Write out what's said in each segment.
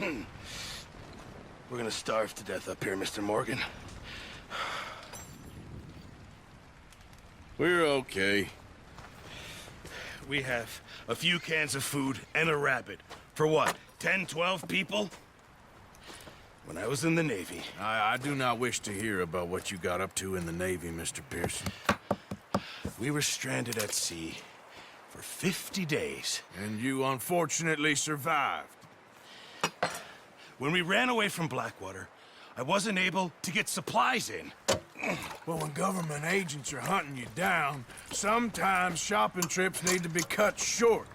We're gonna starve to death up here, Mr. Morgan. We're okay. We have a few cans of food and a rabbit. For what, 10, 12 people? When I was in the Navy... I do not wish to hear about what you got up to in the Navy, Mr. Pearson. We were stranded at sea for 50 days. And you unfortunately survived. When we ran away from Blackwater, I wasn't able to get supplies in. Well, when government agents are hunting you down, sometimes shopping trips need to be cut short.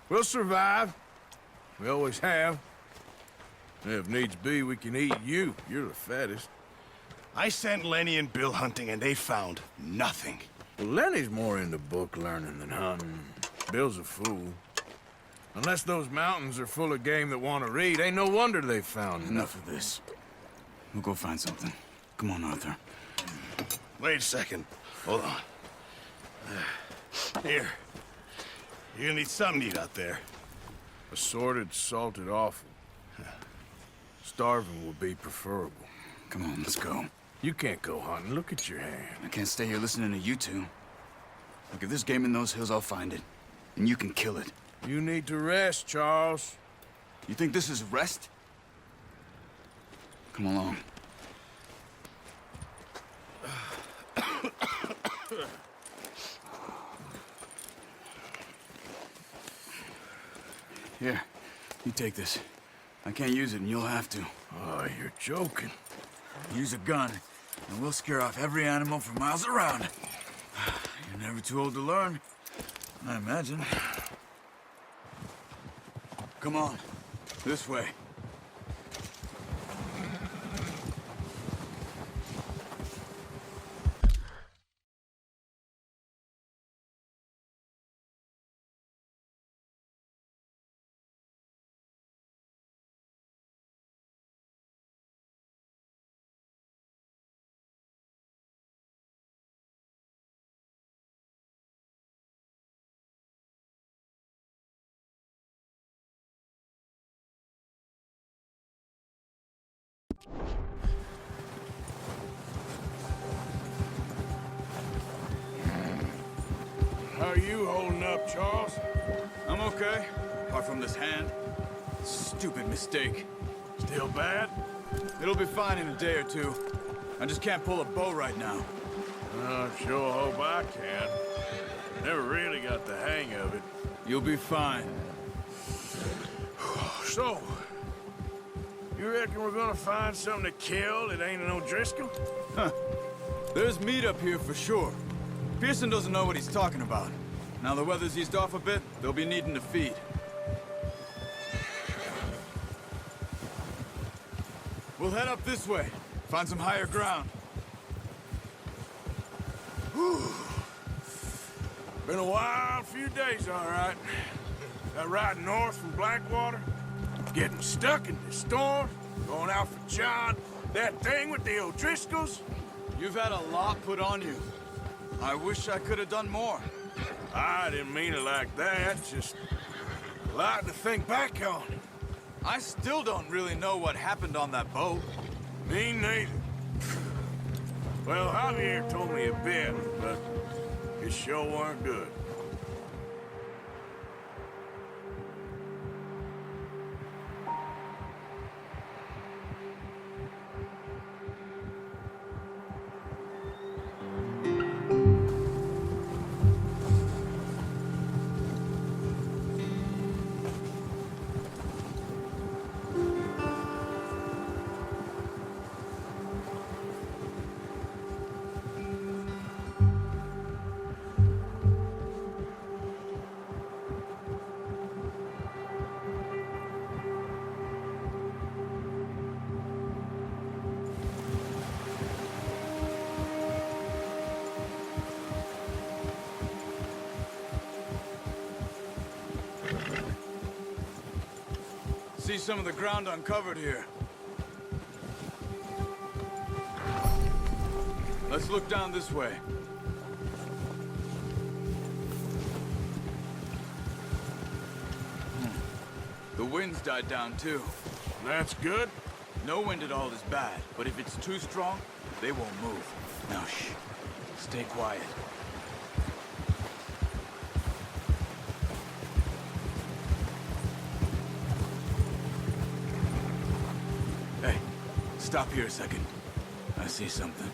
We'll survive. We always have. If needs be, we can eat you. You're the fattest. I sent Lenny and Bill hunting, and they found nothing. Well, Lenny's more into book learning than hunting. Bill's a fool. Unless those mountains are full of game that want to read, ain't no wonder they found Enough of this. We'll go find something. Come on, Arthur. Wait a second. Hold on. Here. You're gonna need something to eat out there. Assorted, salted offal. Starving will be preferable. Come on, let's go. You can't go hunting. Look at your hand. I can't stay here listening to you two. Look, if there's game in those hills, I'll find it. And you can kill it. You need to rest, Charles. You think this is rest? Come along. Here, you take this. I can't use it, and you'll have to. Oh, you're joking. Use a gun, and we'll scare off every animal for miles around. You're never too old to learn, I imagine. Come on, this way. How are you holding up, Charles? I'm okay, apart from this hand. Stupid mistake. Still bad? It'll be fine in a day or two. I just can't pull a bow right now. I sure hope I can. Never really got the hang of it. You'll be fine. So, you reckon we're gonna find something to kill that ain't an O'Driscoll? Huh. There's meat up here for sure. Pearson doesn't know what he's talking about. Now the weather's eased off a bit, they'll be needing to feed. We'll head up this way. Find some higher ground. Whew. Been a wild few days, all right. That ride north from Blackwater, getting stuck in the storm, going out for John, that thing with the O'Driscolls. You've had a lot put on you. I wish I could have done more. I didn't mean it like that, just a lot to think back on. I still don't really know what happened on that boat. Me neither. Well, Javier told me a bit, but it sure weren't good. See some of the ground uncovered here. Let's look down this way. The wind's died down too. That's good. No wind at all is bad, but if it's too strong, they won't move. Now, shh. Stay quiet. Hey, stop here a second. I see something.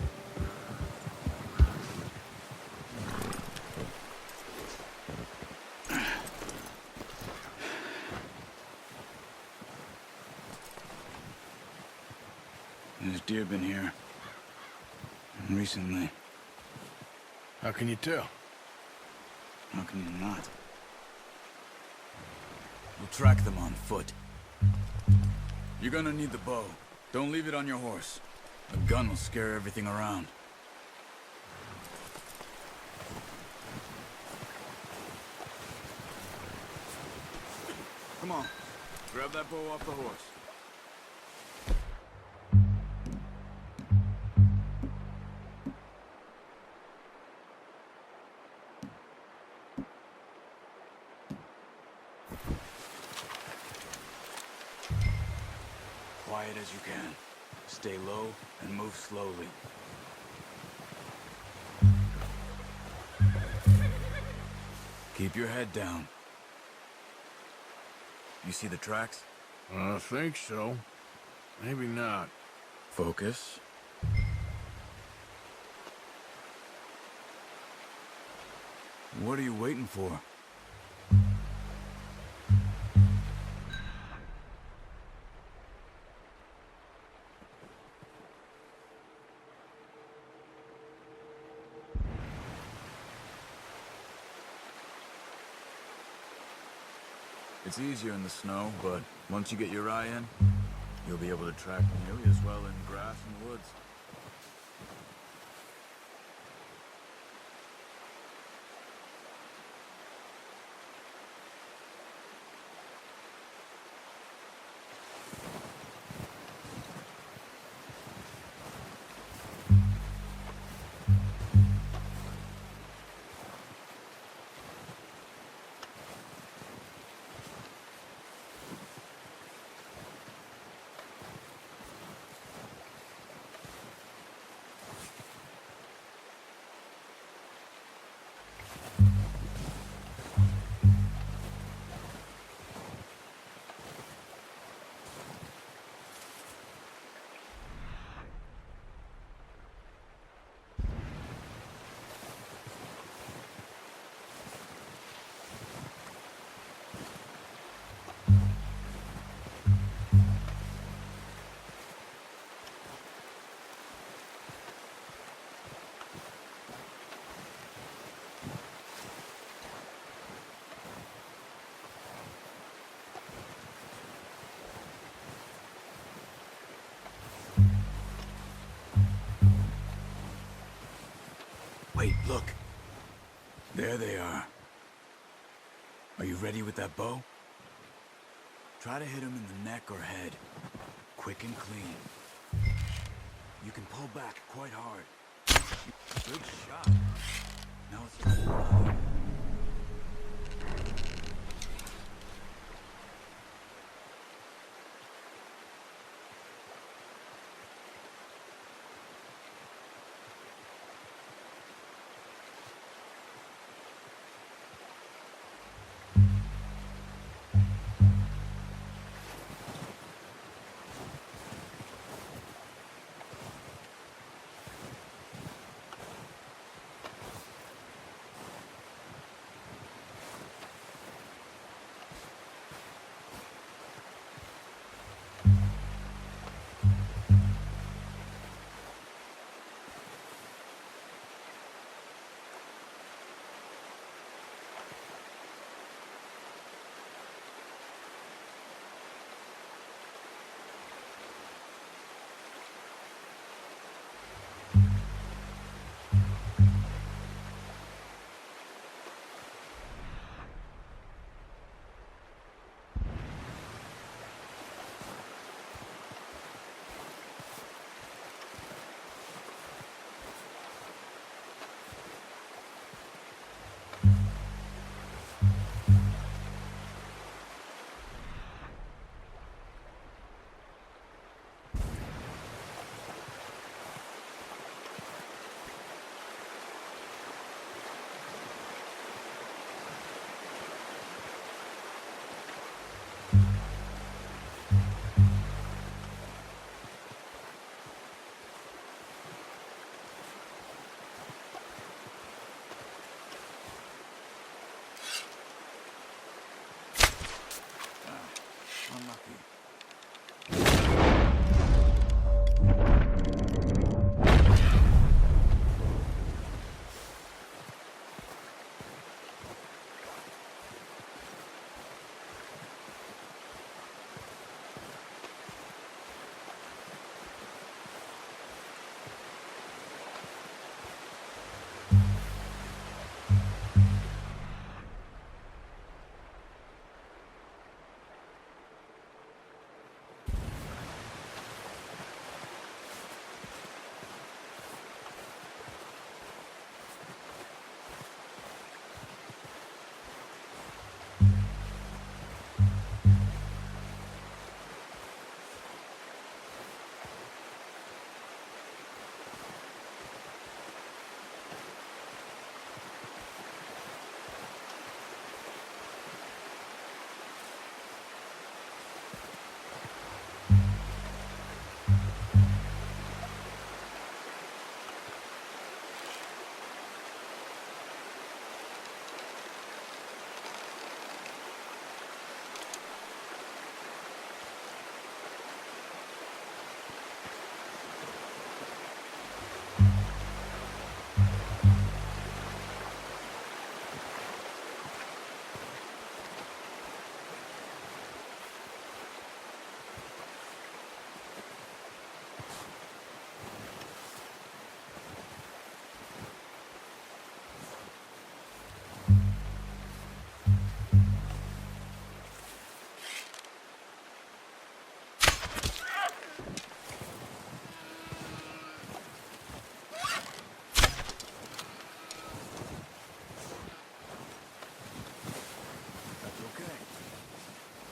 There's deer been here. Recently. How can you tell? How can you not? We'll track them on foot. You're gonna need the bow. Don't leave it on your horse. A gun will scare everything around. Come on. Grab that bow off the horse. Quiet as you can. Stay low and move slowly. Keep your head down. You see the tracks? I think so. Maybe not. Focus. What are you waiting for? It's easier in the snow, but once you get your eye in, you'll be able to track nearly as well in grass and woods. Wait, look. There they are. Are you ready with that bow? Try to hit him in the neck or head. Quick and clean. You can pull back quite hard. Good shot. Now it's time to run. Unlucky.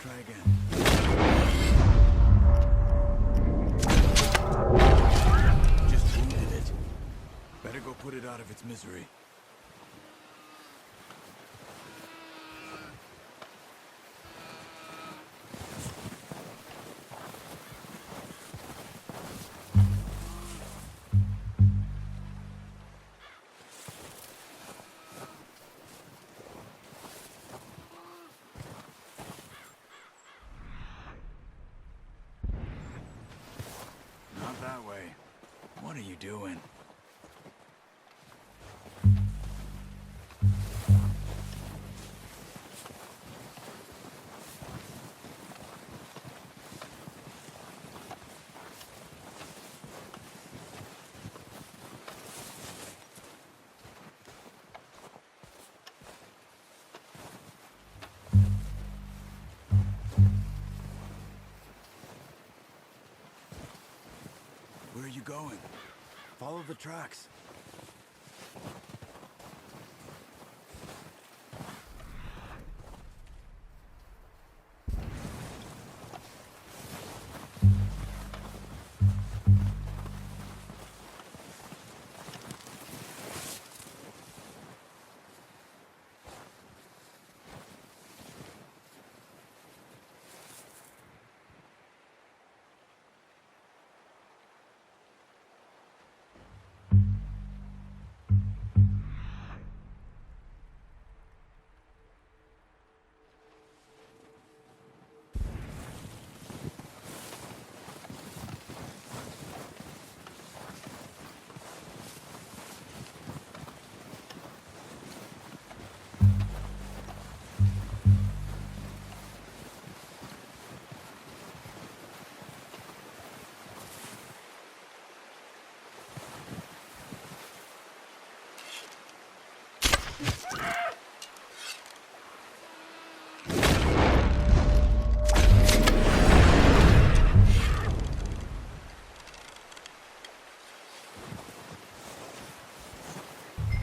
Try again. Just wounded it. Better go put it out of its misery. Not that way. What are you doing? Where are you going? Follow the tracks.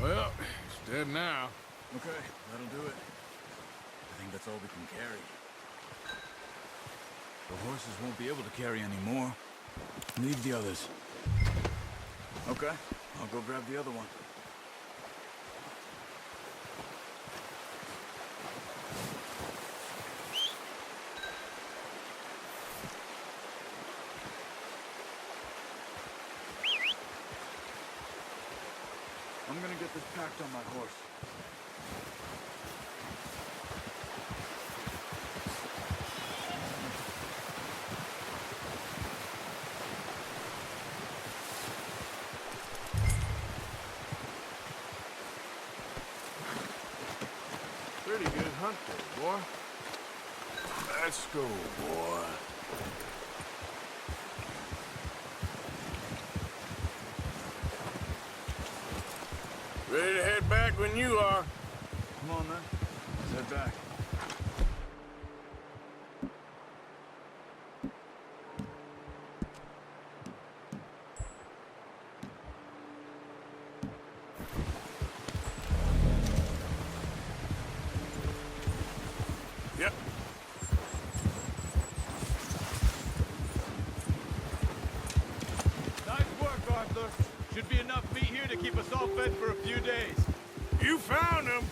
Well, it's dead now. Okay, that'll do it. I think that's all we can carry. The horses won't be able to carry any more. Leave the others. Okay, I'll go grab the other one. I'm gonna get this packed on my horse. front there, boy. Let's go, boy. Ready to head back when you are. Come on, then. Let's head back. Yep. Nice work, Arthur. Should be enough meat here to keep us all fed for a few days. You found him.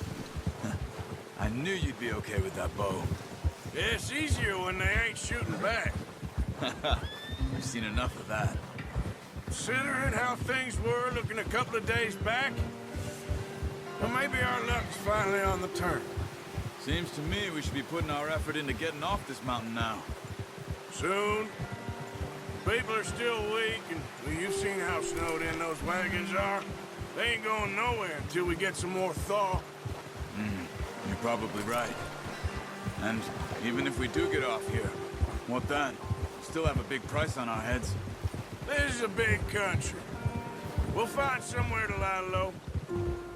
I knew you'd be okay with that bow. Yeah, it's easier when they ain't shooting back. We've seen enough of that. Considering how things were looking a couple of days back, well, maybe our luck's finally on the turn. Seems to me we should be putting our effort into getting off this mountain now. Soon. People are still weak, and well, you've seen how snowed in those wagons are. They ain't going nowhere until we get some more thaw. You're probably right. And even if we do get off here, what then? Still have a big price on our heads. This is a big country. We'll find somewhere to lie low.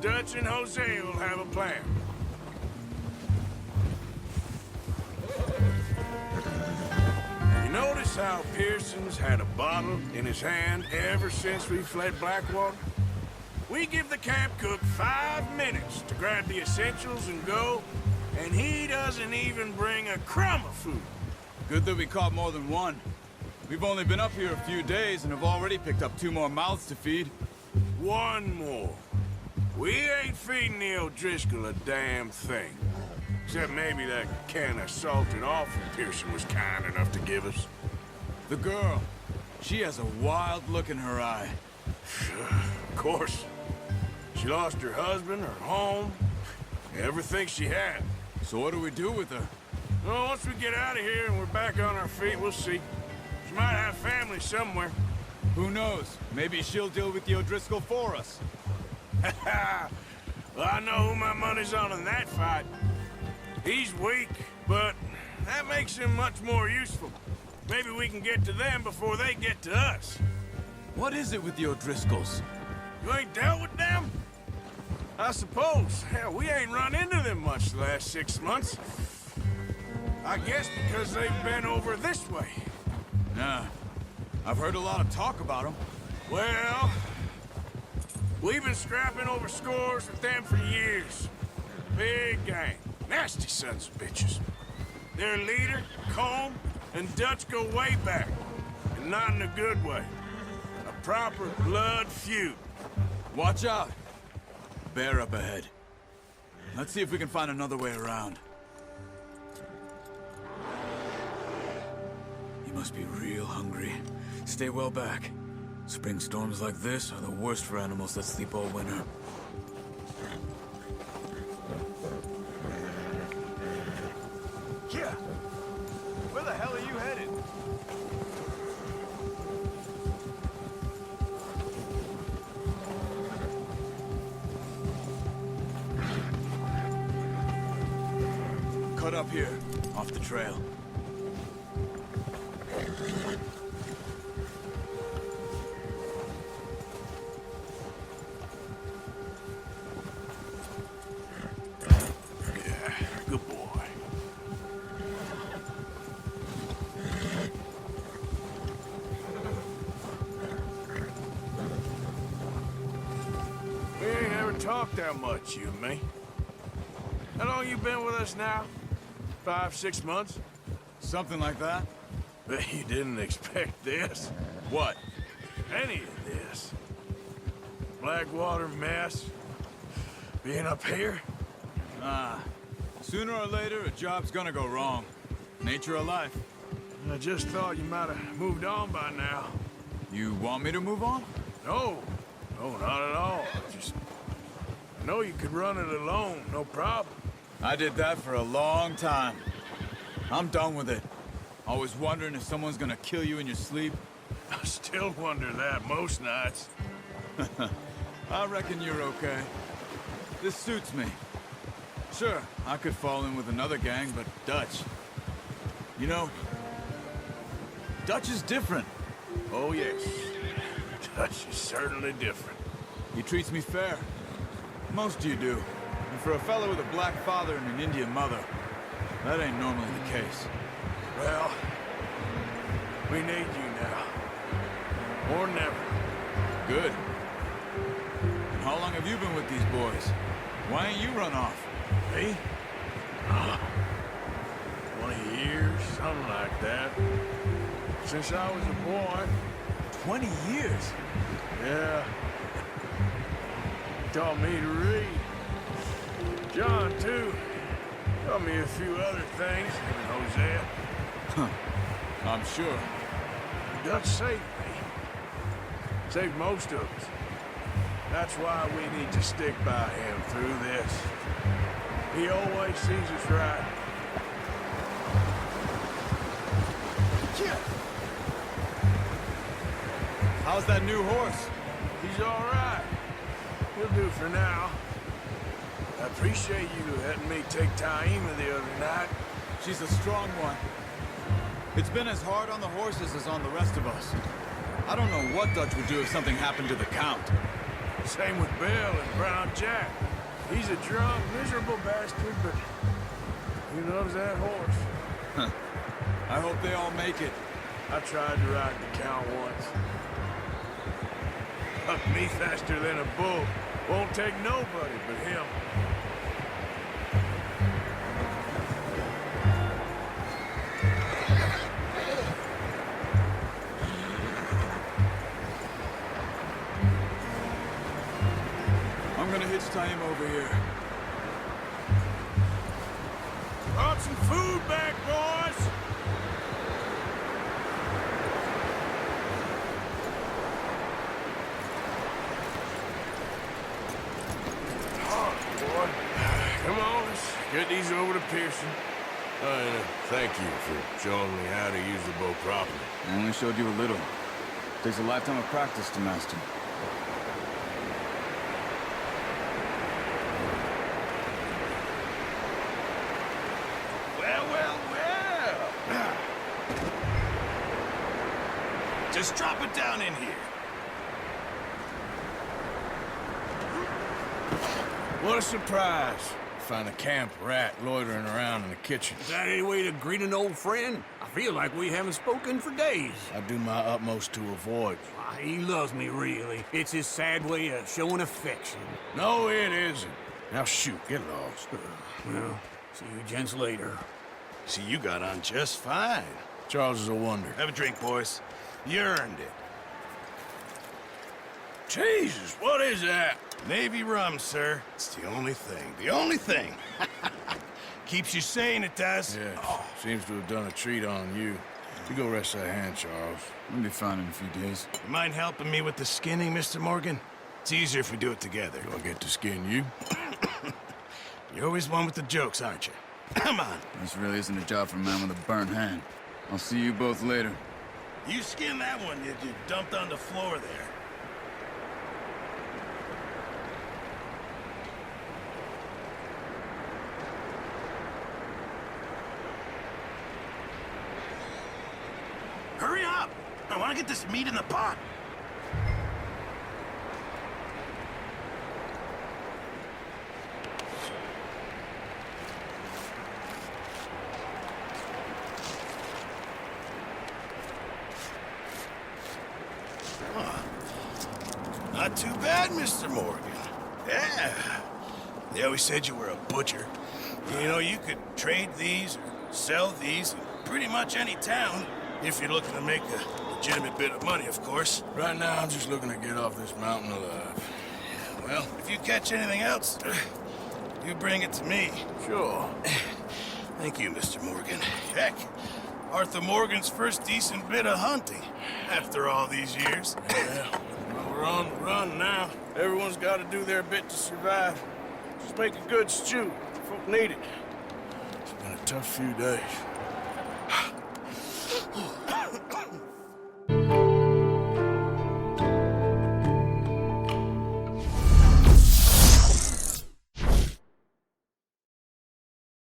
Dutch and Jose will have a plan. You notice how Pearson's had a bottle in his hand ever since we fled Blackwater? We give the camp cook 5 minutes to grab the essentials and go, and he doesn't even bring a crumb of food. Good that we caught more than one. We've only been up here a few days and have already picked up 2 more mouths to feed. One more. We ain't feeding the O'Driscoll a damn thing. Except maybe that can of salted offal Pearson was kind enough to give us. The girl, she has a wild look in her eye. Of course. She lost her husband, her home, everything she had. So what do we do with her? Well, once we get out of here and we're back on our feet, we'll see. She might have family somewhere. Who knows? Maybe she'll deal with the O'Driscoll for us. Well, I know who my money's on in that fight. He's weak, but that makes him much more useful. Maybe we can get to them before they get to us. What is it with the O'Driscolls? You ain't dealt with them? I suppose. Hell, we ain't run into them much the last 6 months. I guess because they've been over this way. Nah. I've heard a lot of talk about them. Well, we've been scrapping over scores with them for years. Big gang. Nasty sons of bitches. Their leader, Combe, and Dutch go way back. And not in a good way. A proper blood feud. Watch out. Bear up ahead. Let's see if we can find another way around. You must be real hungry. Stay well back. Spring storms like this are the worst for animals that sleep all winter. Yeah. Where the hell are you headed? Cut up here, off the trail. Yeah, good boy. We ain't ever talked that much, you and me. How long you been with us now? 5, 6 months? Something like that? Bet you didn't expect this. What? Any of this. Blackwater mess. Being up here. Sooner or later, a job's gonna go wrong. Nature of life. I just thought you might have moved on by now. You want me to move on? No. No, not at all. I know you could run it alone, no problem. I did that for a long time. I'm done with it. Always wondering if someone's gonna kill you in your sleep. I still wonder that most nights. I reckon you're okay. This suits me. Sure, I could fall in with another gang, but Dutch. You know, Dutch is different. Oh, yes. Dutch is certainly different. He treats me fair. Most of you do. And for a fellow with a black father and an Indian mother, that ain't normally the case. Well, we need you now. Or never. Good. And how long have you been with these boys? Why ain't you run off? Me? 20 years, something like that. Since I was a boy. 20 years? Yeah. He taught me to read. John, too. Taught me a few other things, even Hosea. I'm sure. Dutch saved me. Saved most of us. That's why we need to stick by him through this. He always sees us right. How's that new horse? He's all right. He'll do for now. I appreciate you letting me take Taima the other night. She's a strong one. It's been as hard on the horses as on the rest of us. I don't know what Dutch would do if something happened to the Count. Same with Bill and Brown Jack. He's a drunk, miserable bastard, but he loves that horse. I hope they all make it. I tried to ride the Count once. Bucked me faster than a bull. Won't take nobody but him. I'm gonna hitch time over here. Brought some food back, boys! Oh, boy. Come on, let's get these over to Pearson. Thank you for showing me how to use the bow properly. I only showed you a little. Takes a lifetime of practice to master. Well. Just drop it down in here. What a surprise. Find a camp rat loitering around in the kitchen. Is that any way to greet an old friend? I feel like we haven't spoken for days. I do my utmost to avoid you. Ah, he loves me, really. It's his sad way of showing affection. No, it isn't. Now shoot, get lost. Well, see you gents later. See, you got on just fine. Charles is a wonder. Have a drink, boys. You earned it. Jesus, what is that? Navy rum, sir. It's the only thing. The only thing. Keeps you sane, it does. Yeah, seems to have done a treat on you. You go rest that hand, Charles. We'll be fine in a few days. You mind helping me with the skinning, Mr. Morgan? It's easier if we do it together. Do I get to skin you? You're always one with the jokes, aren't you? Come on. This really isn't a job for a man with a burnt hand. I'll see you both later. You skin that one you dumped on the floor there. Hurry up! I want to get this meat in the pot. Not too bad, Mr. Morgan. Yeah. They always said you were a butcher. You know, you could trade these or sell these in pretty much any town, if you're looking to make a legitimate bit of money, of course. Right now, I'm just looking to get off this mountain alive. Well, if you catch anything else, you bring it to me. Sure. Thank you, Mr. Morgan. Heck, Arthur Morgan's first decent bit of hunting, after all these years. Yeah. Well, we're on the run now. Everyone's got to do their bit to survive. Just make a good stew. Folk need it. It's been a tough few days.